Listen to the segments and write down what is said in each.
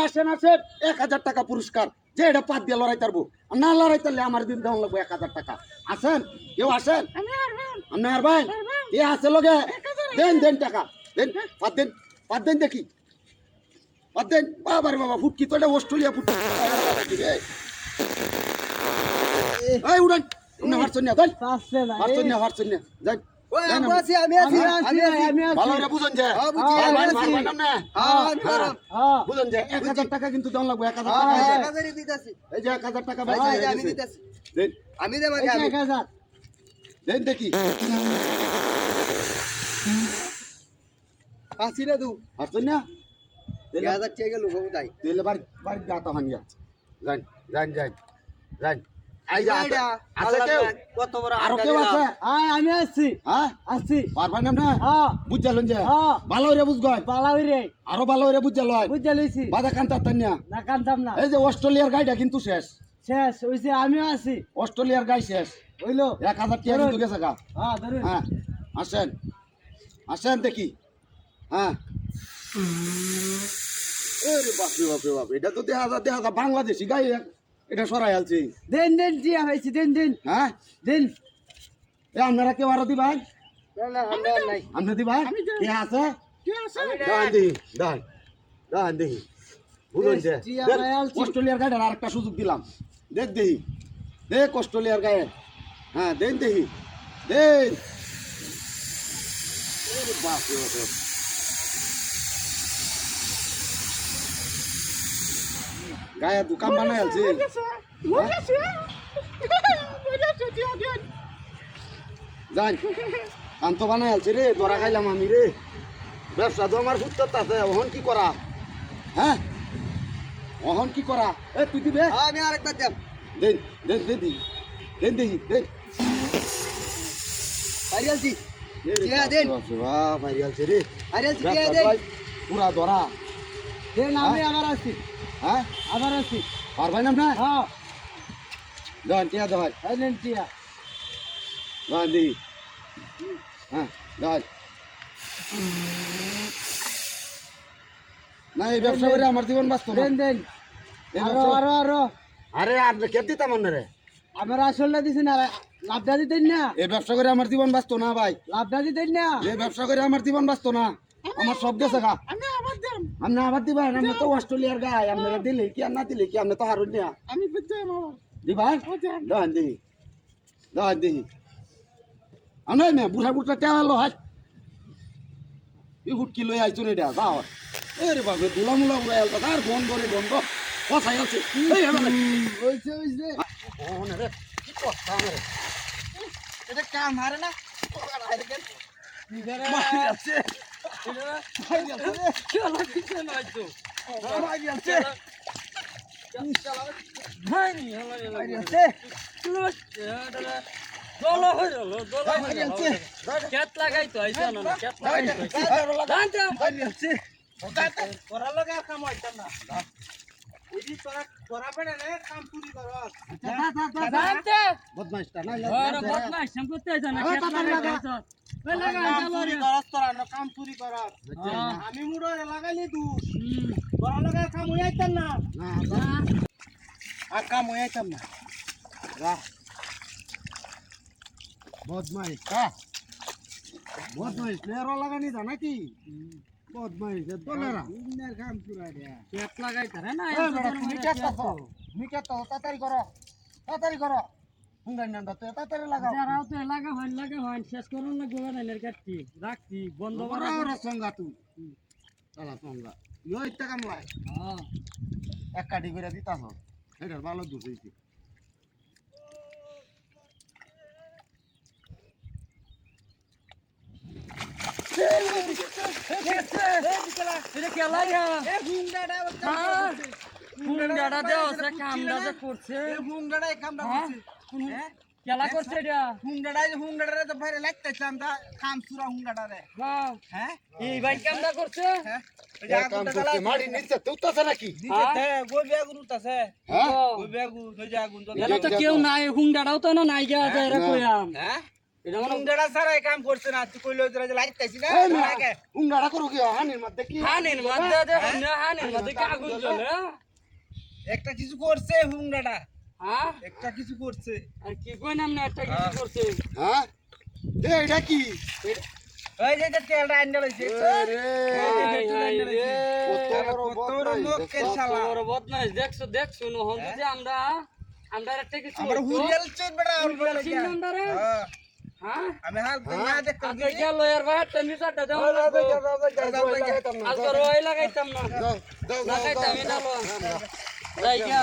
আসেন আসেন 1000 টাকা পুরস্কার যে এটা পাত দিয়ে লড়াই তারবো না লড়াই তারলে আমার দিন দেওয়া লাগবো 1000 টাকা আসেন কেউ আসেন আপনি আর ভাই এ আছে লগে দেন দেন টাকা দেন পাত দেন দেখি পাত দেন বাবার বাবা ফুটকি তো এটা অস্ট্রেলিয়া ফুটকি এই উড়ান আপনি হারছেন না দেন হারছেন না যাই ভালো বুঝুন যে বুঝুন যে 1000 টাকা কিন্তু দেওয়া লাগবে 1000 টাকা এই যে 1000 টাকা আমি দেব 1000 দেন দেখি আসি রে তুই হারছেন না 1000 টাকা গেল বাবু তাই দিলে বাড়ি বাড়ি গাতা ভাঙিয়া যান যান যান যান আই যা আছে কেউ কত বড় আর কেউ আছে আমি আসছি হ্যাঁ আসছি পারবেন না হ্যাঁ বুঝালেন যে হ্যাঁ ভালো রে বুঝগয় পালাওই রে আরো ভালো রে বুঝাল বুঝা লইছি বাদা কান্তা তান্যা না কান্তাম না এই যে অস্ট্রেলিয়ার গাইটা কিন্তু শেষ শেষ হইছে আমিও আছি অস্ট্রেলিয়ার গাই শেষ হইলো 1000 টাকা কিন্তু গেছে গা হ্যাঁ ধরুন হ্যাঁ আসেন আসেন দেখি হ্যাঁ আরে বাপরে বাপ এটা তো দেখা যায় বাংলাদেশি গাই এটা সরাই আলছি দেন দেন টিয়া হইছে দেন দেন হ্যাঁ দেন এ আপনারা কেউ আরো দিবাই না আমরা নাই আপনি দিবাই কে আছে দান দিহি দান দিহি বুঝুন যে অস্ট্রেলিয়ার গাইডার আরেকটা সুযোগ দিলাম দেখ দেহি দেখ অস্ট্রেলিয়ার গায়ে হ্যাঁ দেন দেহি দেন বাপরে বাপ গায়ে দোকান বানাই আছে যাই কান তো বানাই আছে রে ধরা খাইলাম আমি রে ব্যবসা তো আমার ফুটতে আছে ওহন কি করা হ্যাঁ ওহন কি করা এ তুই দিবে আমি আরেকটা দেব দেন দেন দেন দি দেন দেখি দেন আরিয়ালজি টিয়া দেন বাহ মারি আছে রে আরিয়ালজি টিয়া দেন পুরা ধরা দেন আমি আবার আসছি হ্যাঁ আবার আসছি পারবেন না হ্যাঁ দেন টিয়া দেন এই নেন টিয়া দেন দেখি হ্যাঁ দেন না এই ব্যবসা করে আমার জীবন বাঁচত না দেন দেন এই আরো ব্যবসা- আরো আরো আরে আপনি কে দিতাম রে আমার আসলটা দিছেন আর লাভটা দিতেন না এই ব্যবসা করে আমার জীবন বাঁচত না ভাই লাভটা দিতেন না এই ব্যবসা করে আমার জীবন বাঁচত না আমার সব গেছে গা আমি আবার দেন আপনি আবার দিবেন আপনি তো অস্ট্রেলিয়ার গাই আপনারা দিলে কি আর না দিলে কি আপনি তো হারুন না আমি বুঝতাম দিবাই দেন দেখি দেন দেখি আমি না বুড়া বুড়া টেলো হাত এই হুটকি লই আইছো রে যাও এরে বাবা দুলা মুলা উড়াই আলতা আর বন্ধ করে বন্ধ কথাই আছে এই আমার হইছে হইছে ওনে রে কি কথা রে এটা কাম হারে না মারি আছে কি হলো কিছু নয় তো মারি আছে মারি আছে দল হয়ে গেল দল হয়ে গেল কেত লাগাই তো আইছে না কেত লাগাই তো মারি আছে করা লাগা কাম হইতা না ওই তোরা করা পড়ে রে কাম পুরি করস জানতে বদমাইশটা না আরে বদমাইশ সম করতে আইছ না কেত লাগা ওই লাগা চলো রে করস তোরা কাম চুরি করস আমি মুড়ে লাগাইলি দুষ করা লাগা কাম হইতা না না আর কাম হইতাম না রা বদমাইশ কা বদমাইশ নেরো লাগানি জানা কি বদমাইশ দলেরা ইন্নার কাম পুরা রে কেত লাগাই তারে না মিকে তো তাড়াতাড়ি করো হুঙ্গাই নান্দা তো তাড়াতাড়ি লাগাও যারাও তো লাগা হয় শেষ করুন না গোলা নাইনের কাটতি রাখতি বন্ধ করা ওরা সঙ্গা তুই চালা সঙ্গা ইও ইত্তা কামলাই হ্যাঁ এক কাটি করে দিতাছ এটার ভালো দুধ হইছে এটা কে লাগা এ গুন্ডাটা গুন্ডাটা দেও সে কামটা যে করছে এ হুংডাটা এই কামটা করছে হ্যাঁ কেলা করছে এটা হুংডাটা তো বাইরে লাগতেছিলাম তা কাম সুরা হুংডাটা রে বাহ হ্যাঁ এই ভাই কামটা করছে হ্যাঁ ওই এক কাম করতে মারি নিচে তুলতাছে নাকি দিতে গোল বেগুন উঠতাছে হ্যাঁ গোল বেগুন ওই যে আগুন তো এটা তো কেউ নাই হুংডাটাও তো না নাই গা যায় রে কইয়াম হ্যাঁ এটা মানে হুঙ্গাটা ছাড়া এই কাম করছে না তুই কইলো তোরা যে লাগতেছি না এই মিয়া উঙ্গাড়া করো কি হানির মধ্যে কি হানির মধ্যে দেখুন না হানির মধ্যে কি আগুন জ্বলে একটা কিছু করছে হুঙ্গাটা হ্যাঁ একটা কিছু করছে আর কি কই নাম না একটা কিছু করছে হ্যাঁ এটা কি ওই যে তেলটা আইন লইছে দেখছো দেখছো নহন যে আমরা একটা কিছু আমরা হুরিয়াল চেন বড় হ্যাঁ আমি হাল না দেখতাম আগে গেল এর ভাই টেনিসাটা দাও আজকে রই লাগাইতাম না লাগাইতাম না লো যাই গিয়া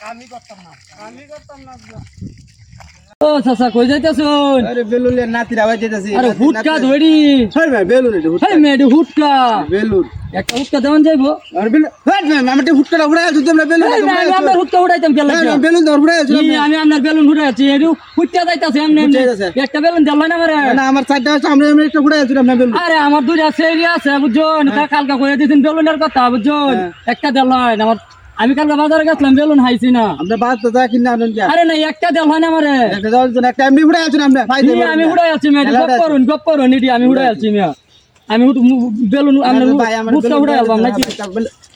আমি করতাম না ও চাচা কই যাইতাছুন আরে বেলুলে নাতিরা বাজে যাচ্ছে আরে হুটকা ধরি হই ভাই বেলুন এটা হেই মেডি হুটকা বেলুন একটা হুটকা দেওয়ান যাইবো আর বেলুন হই ভাই আমারটা হুটকা উড়াই আছো তোমরা বেলুন এই না, আমি আপনার হুটকা উড়াইতাম কেন লাগিয়া? বেলুন ধর উড়াই আছো ই, আমি আপনার বেলুন উড়াইছি এডু হুটকা যাইতাছে এমনি এমনি। হুটকা যাইতাছে। একটা বেলুন দিল না আমারে না আমার চারটা আছে আমরা আমরা একটা উড়াই আছো না বেলুন আরে আমার দুইটা সেরি আছে বুঝছেন তা কালকা কইয়া দিছেন বেলুনের কথা বুঝছেন একটা দিল না আমার আমি কালকে বাজারে গেছিলাম বেলুন হাইছি না আমরা বাদ তো যা কিনা আনন কি আরে না একটা দিল না আমারে একটা যাও একটা এমনি উড়াই আছো না আমরা ফাই ই, আমি উড়াই আছি মেয়ে গপ করুন ইডি আমি উড়াই আছি মিয়া আমি বেলুন ভাই আমার হুটকা উড়াই আলবাম নাকি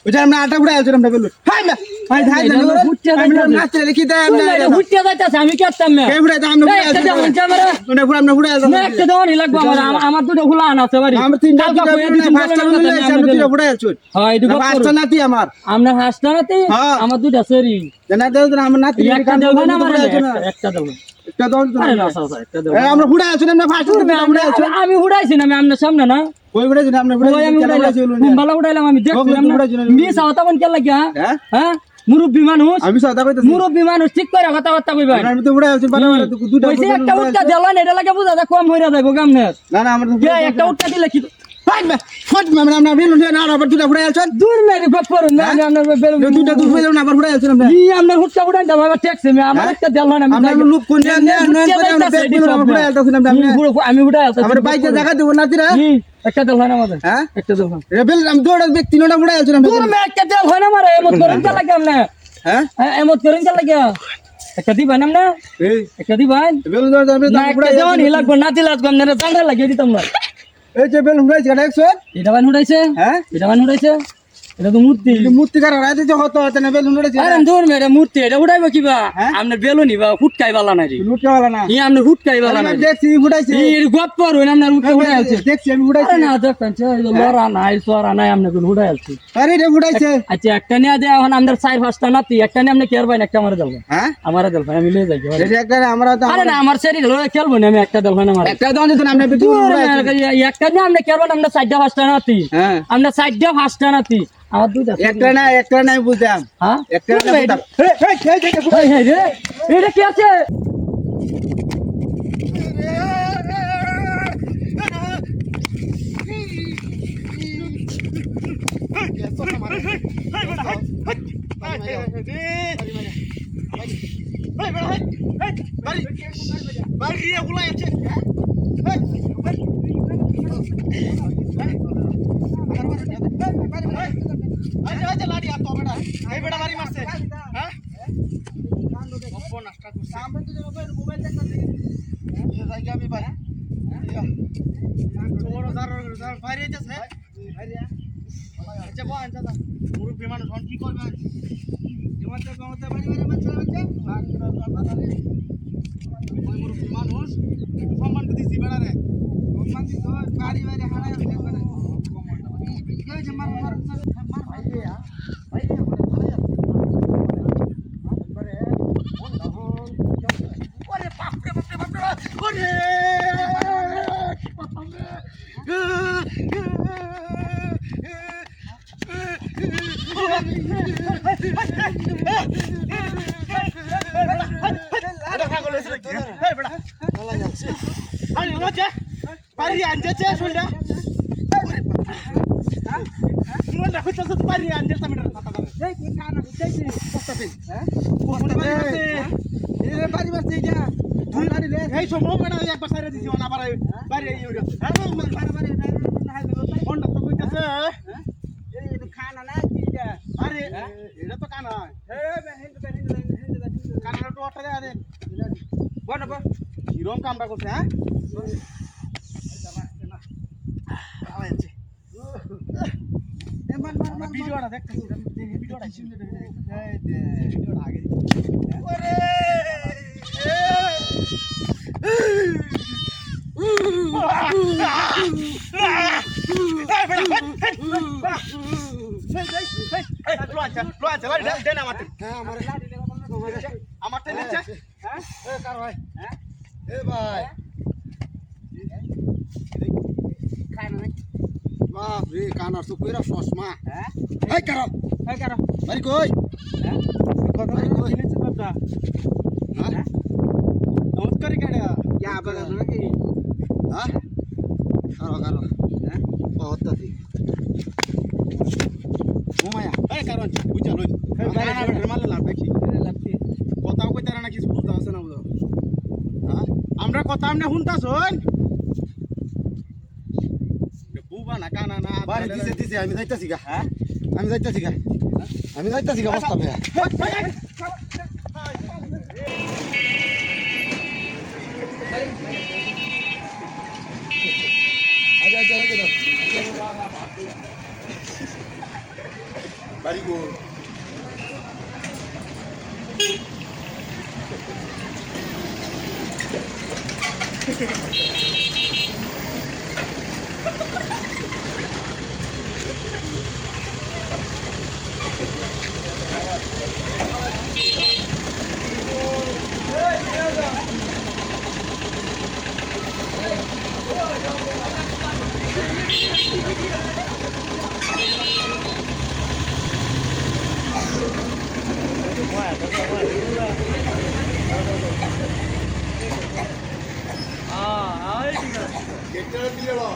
ওটা আমরা আটা উড়াই আছো আমরা বেলুন হাই না হাই হাই এটা হলো হুটকা আমি যাইতাছে। নাচতে দেখি দেয় আমরা হুটকা যাইতাছে আমি কেতাম মিয়া কে উড়াই আমরা এই, একটা দেওয়ান যে আমারে আমরা উড়াই আছো না একটা দেওয়ানই লাগবে আমার দুটো হুলান আছে বাড়ি আমরা তিনটা কালকা কইয়া দিছেন ফার্স্টটা বেলুনের উড়াই কথা, আছো আমরা আমি তিনটা উড়াই আছো হ্যাঁ এডু গপ ফার্স্টটা করুন নাতি আমার আপনার হাসটা নাতি হ্যাঁ। আমার দুইটা সেরি জানা দাও না আমার নাতি একটা দেব না আমার একটা দেব একটা দাও আরে না চাচা একটা দেব আমরা উড়াই আছো না আমরা ফার্স্টটা উড়াই আছো আমি উড়াইছি না আমি আপনার সামনে না ওই উড়াই না আমরা ওই উড়াই আমি উড়াইলাম কুম্বালা উড়াইলাম আমি দেখছি ওগুলো আমরা উড়াইছি না। মিস আওতা কোন কে লাগিয়া হ্যাঁ হ্যাঁ মুরব্বি মানুষ আমি সাদা কইতাছি মুরব্বি মানুষ ঠিক করে কথাবার্তা কইবা আমি তো উড়াই আছি বারবার দুটো কইছে একটা উটকা দেলান এটা লাগে বুঝা যা কম হইরা যাইবো গামনে না না আমরা কে একটা উটকা দিলে কি ফাইট মে ফাইট মে আমরা বেলুন না আবার দুটো উড়াই আছো দূর মেরে গপ করুন না আমি আপনার বেলুন দুটো দুটো বেলুন আবার উড়াই আছো আমরা ই আপনার হুটকা উড়াই দাও আমার ট্যাক্সি মে আমার একটা দেলান আমি আমরা লুক কোন না উড়াই আছো না আমি উড়াই আছি আমরা বাইকে জায়গা দেব নাতিরা একটা দেলান আমাদের হ্যাঁ একটা দেলান রেবেল আমি দৌড় ব্যক্তি নোটা উড়াই আছো না দূর মে একটা দেল হয় না মারে এমত করেন কে লাগে আমনে হ্যাঁ এমত করেন কে লাগে একটা দিবেন আমনে এই একটা দিবেন বেলুন দৌড় আমি না একটা দেওয়ান লাগবে না দিলে লাগবে না জানরা লাগিয়ে দিতাম না এই যে বেলুন উড়াইছে দেখছো এটা বান উড়াইছে হ্যাঁ এটা বান উড়াইছে এটা তো মূর্তি মূর্তি কার উড়াইতে যে হতো না বেলুন উড়াইছে আরে দূর মেরে মূর্তি এটা উড়াইবো কিবা আমনে বেলুনি বা হুটকাই বালা নাই রে লুটকে वाला না ই আমনে হুটকাই বালা নাই দেখছি উড়াইছে ই গপ করু আমনে হুটকা উড়াই আছে দেখছি আমি আরে উড়াইছি না দেখেন লড়া নাই সোরা নাই আমনে কোন উড়াই আছে আরে রে উড়াইছে আচ্ছা একটা নিয়ে দে এখন আমাদের চার পাঁচটা নাতি একটা নিয়ে আমনে কেয়ার বাইন একটা আমারে দেব হ্যাঁ আমারে দেব আমি লয়ে যাই এই একটা আমরা তো আরে না আমার শরীর লড়া খেলবো না আমি একটা দেব না আমার একটা দাও দিত আমরা বিটু একটা নিয়ে আমনে কেয়ার বাইন আমরা চারটা পাঁচটা নাতি হ্যাঁ আমরা চারটা পাঁচটা নাতি আমার দুইটা একটা না বুঝতাম হ্যাঁ একটা না বুঝতাম এই এই রে এটা কি আছে মুরব্বী মানুষ কি করবে মুরব্বী মানুষ একটু সম্মান দিছি বেড়ারে সম্মান দিছ বাড়ি বাড়ি হারাই এই সম্ভব না একবার সাইরা দিছি না আবার বাড়ি এই কোনটা তো কইতাছে এই খানা না কিটা আরে এটা তো কানা কানা তো ওটা দে করছে হ্যাঁ ভিডিওটা দেখতেছি ভিডিওটা আগে হ্যাঁ আমার আমার টেনেছে এ কার ভাই এ ভাই বাপ রে কানার তো কইরা চশমা এই কারো বাড়ি কই কথা চিনেছে কথা হ্যাঁ নমস্কার কেডা ইয়া বাগা নাকি হ্যাঁ কারো হ্যাঁ হত্যাছি ঘুমায়া এই কারণ বুঝা লই মারলে লাভ দেখি কথাও কইতে না কিছু বুঝতে আছে না বুঝো হ্যাঁ আমরা কথা আমনে শুনতাছন বুবা না কানা না বাড়ি দিছে আমি যাইতাছি গা হ্যাঁ আমি যাইতাছি গা বস্তা ভাইয়া বাড়ি গো গেটটা দিয়ে দাও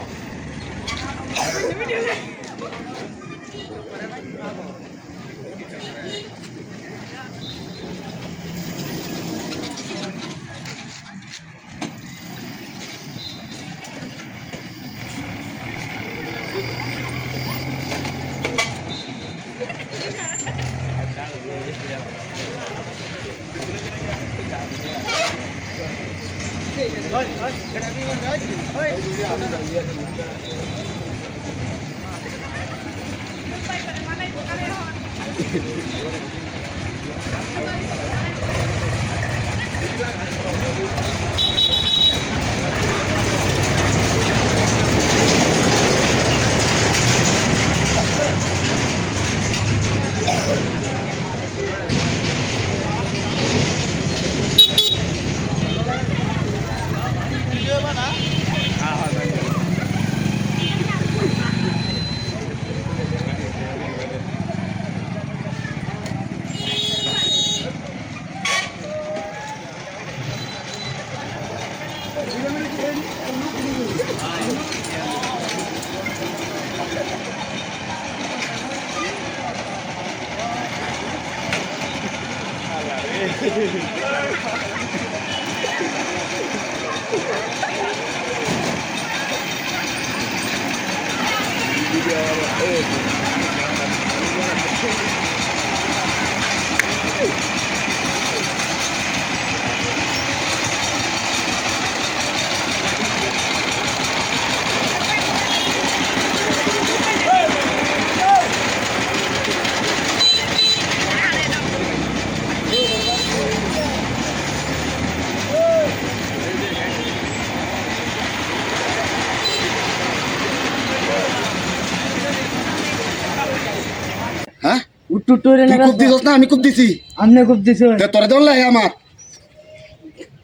হ্যাঁ উট্টুরে তুই খুব দিছস না আমি খুব দিছি আমনে খুব দিছ তে তোরে দেন লাই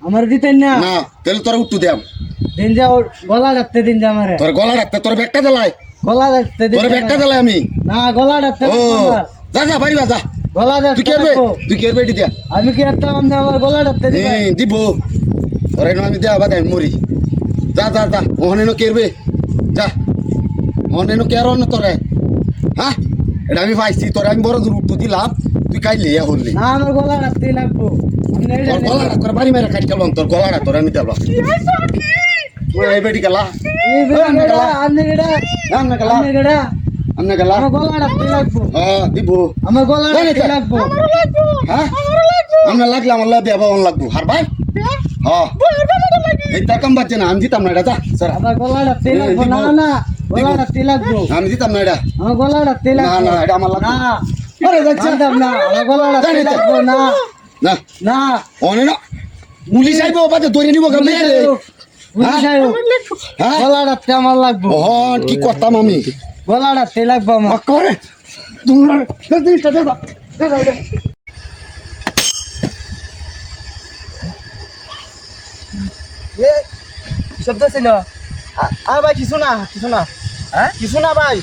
আমার দিতেন না না তেল তোরে উঠু দেম দিন যা গলা ডাকতে দিন যা আমারে তোর গলা রাখতে তোর ব্যাগটা জ্বালাই গলা ডাকতে দিন তোর ব্যাগটা জ্বালাই আমি না গলা ডাকতে ও যা যা বাড়ি যা গলা তুই ডাকতে কেরবে তুই কেরবে এটি দিয়া আমি কি একটা আমনে আমার গলা ডাকতে দিন দিব তোরে আমি দেয়া বাদ আমি মরি যা যা যা ওখানে কেরবে যা ওখানে কের না তোরে হ্যাঁ এটা আমি পাইছি তোরে আমি বড় দূর উঠতে দিলাম তুই কাইলে হলি না আমার গলা ডাকতে লাগবো তোর গলাটা তোর বাড়ি মেরে কাট গেলাম তোর গলাটা তোর আমি দেবো এই বেটি গেলা এই বেটা আমনে গেডা আমনে গেলা আমনে গেডা আমনে গেলা আমার গলা ডাকতে লাগবো দিব আমার গলা ডাকতে লাগবো হ্যাঁ আমরা লাগলে আমার লাগবে আবার লাগবো হার ভাই হ্যাঁ এই টাকাম বাচ্চা না আমি দিতাম না এটা যা স্যার আমার গলাটা তেল লাগবো না না গলাটা তেল লাগবো আমি দিতাম না এটা আমার গলাটা তেল না লাগবো না এটা আমার লাগবে না আরে যাচ্ছে জানতাম না আমার গলাটা তেল লাগবো না না না অনে না পুলিশ আইবো বাজে ধরে নিব গামে হ্যাঁ গলাটা তেল আমার লাগবো কি করতাম আমি গলাটা তেল লাগবো আমার করে তোমরা জিনিসটা দেবা শব্দ আছে না আর ভাই কিছু না হ্যাঁ কিছু না ভাই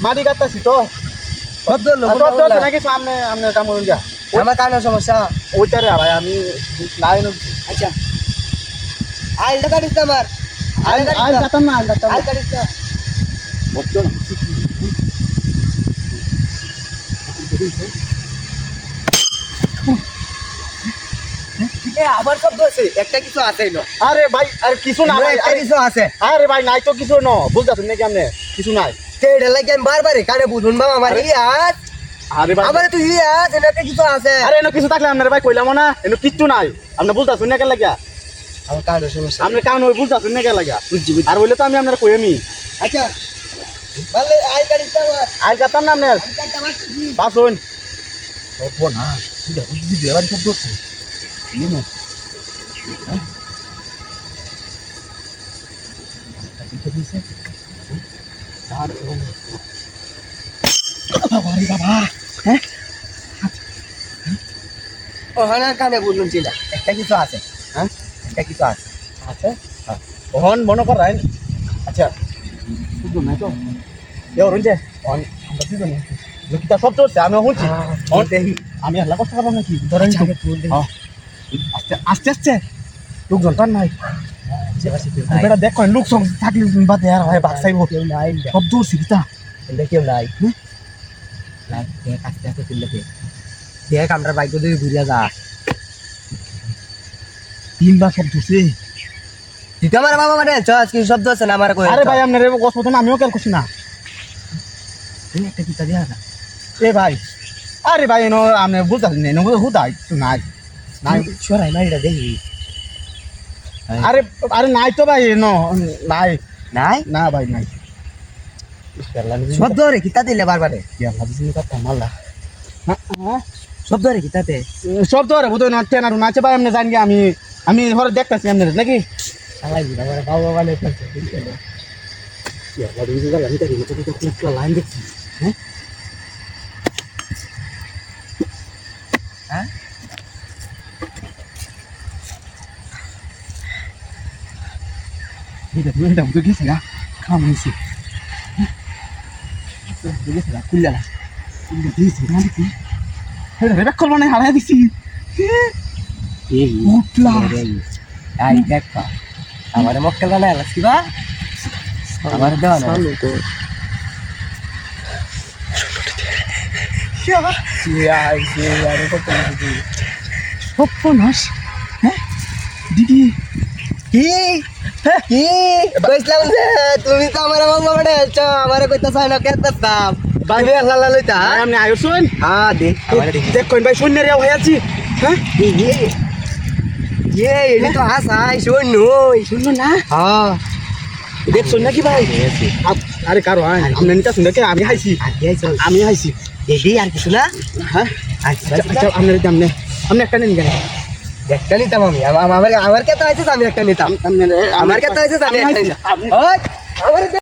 মাটি কাটতাছি তো শব্দ আছে নাকি সামনে আমনে কাম করুন যা আমার কানের সমস্যা ওইটারে ভাই আমি নাই না আচ্ছা আইলটা কাটিস আমার আইল কাটাম না আইল কাটিস না আবার শব্দ আছে একটা কিছু আছে না আরে ভাই আর কিছু না ভাই আর কিছু আছে আরে ভাই নাই তো কিছু না বুঝতাছ নাকি আমনে কিছু নাই তেড়ে লাগে আমি বারবারে কানে বুঝুন বাবা আমার ইয়াত আরে ভাই আমারে তুই ইয়াত এনাকে কিছু আছে আরে এনো কিছু থাকলে আপনার ভাই কইলাম না এনো কিচ্ছু নাই আপনি বুঝতাছ না কেন লাগিয়া আমার কানে সমস্যা আপনি কান হই বুঝতাছ না কেন লাগিয়া আর হইলে তো আমি আপনার কই আমি আচ্ছা বলে আই কাটিস আমার আইল কাটতাম না আপনার পাসুন ও হানা কানে বুঝুন ছিল একটা কিছু আছে হ্যাঁ একটা কিছু আছে আচ্ছা ওহন মনে করাই আচ্ছা বুঝুন না তো এ অরুণ যে অন আমরা কি জানি লোকিতা সব চলছে আমি শুনছি অন দেখি আমি আল্লাহ কষ্ট করবো নাকি ধরেন আগে তুল দেখি আস্তে আস্তে আস্তে লোকজন তার নাই বেটা দেখ লোক সব থাকলে বাদে আর হয় বাক চাইব কেউ নাই সব দূর সিকিতা কেউ নাই নাই দেখ আস্তে আস্তে তুললে দেখ আমরা বাইক দিয়ে ঘুরিয়া যা তিনবার সব ধরছে তুই তো আমার বাবা মানে আজকে শব্দ আছে না আমার কই আরে ভাই আপনার গছ পথে আমিও কেন করছি না তুমি একটা কিতা দিয়া না এ ভাই আরে ভাই এনো আপনি বুঝতেছেন না হুদাই নাই নাই সরাই না এটা দেখি আরে আরে নাই তো ভাই এনো নাই নাই না ভাই নাই শব্দ রে কিতা দিলে বারবারে শব্দ রে কিতাতে সব তো আরে বোধহয় নটেন আর নাচে ভাই আপনি জানি আমি আমি ঘরে দেখতেছি আপনি নাকি চালাই দিলা আমার বাবা মানে লাইন দেখছি হ্যাঁ এটা তুমি এটা বুঝে গেছে না খাম হয়েছে গেছে না খুললে না খুললে দিয়েছে না দেখি এটা রেবেক করবো না হারাই দিছি উঠলা আই দেখ আমার মক্কেল বানায় লাগছি বা আমার দেওয়া না সর্বনাশ হ্যাঁ দিদি কি কি কইছিলাম যে তুমি তো আমার বাবা মানে আছো আমারে কইতা চাই না কেতাম বাইরে লালা লইতা আপনি আয়ুষন হ্যাঁ দেখ দেখ কইন ভাই শূন্য রে হয়ে আছি হ্যাঁ ये ये तो हासाई শুনুই শুনলো না হ্যাঁ দেখছুন নাকি ভাই আরে কারো আপনি নিতা শুনে কে আমি হাইছি আগে চল আমি হাইছি এডি আর কিছু না হ্যাঁ আচ্ছা আচ্ছা আপনার দাম নে আপনি একটা নিন কেন একটা নিতাম আমি আমার আমার কে তো আছে আমি একটা নিতাম আমার কে তো আছে আমি একটা নিতাম ওই আমার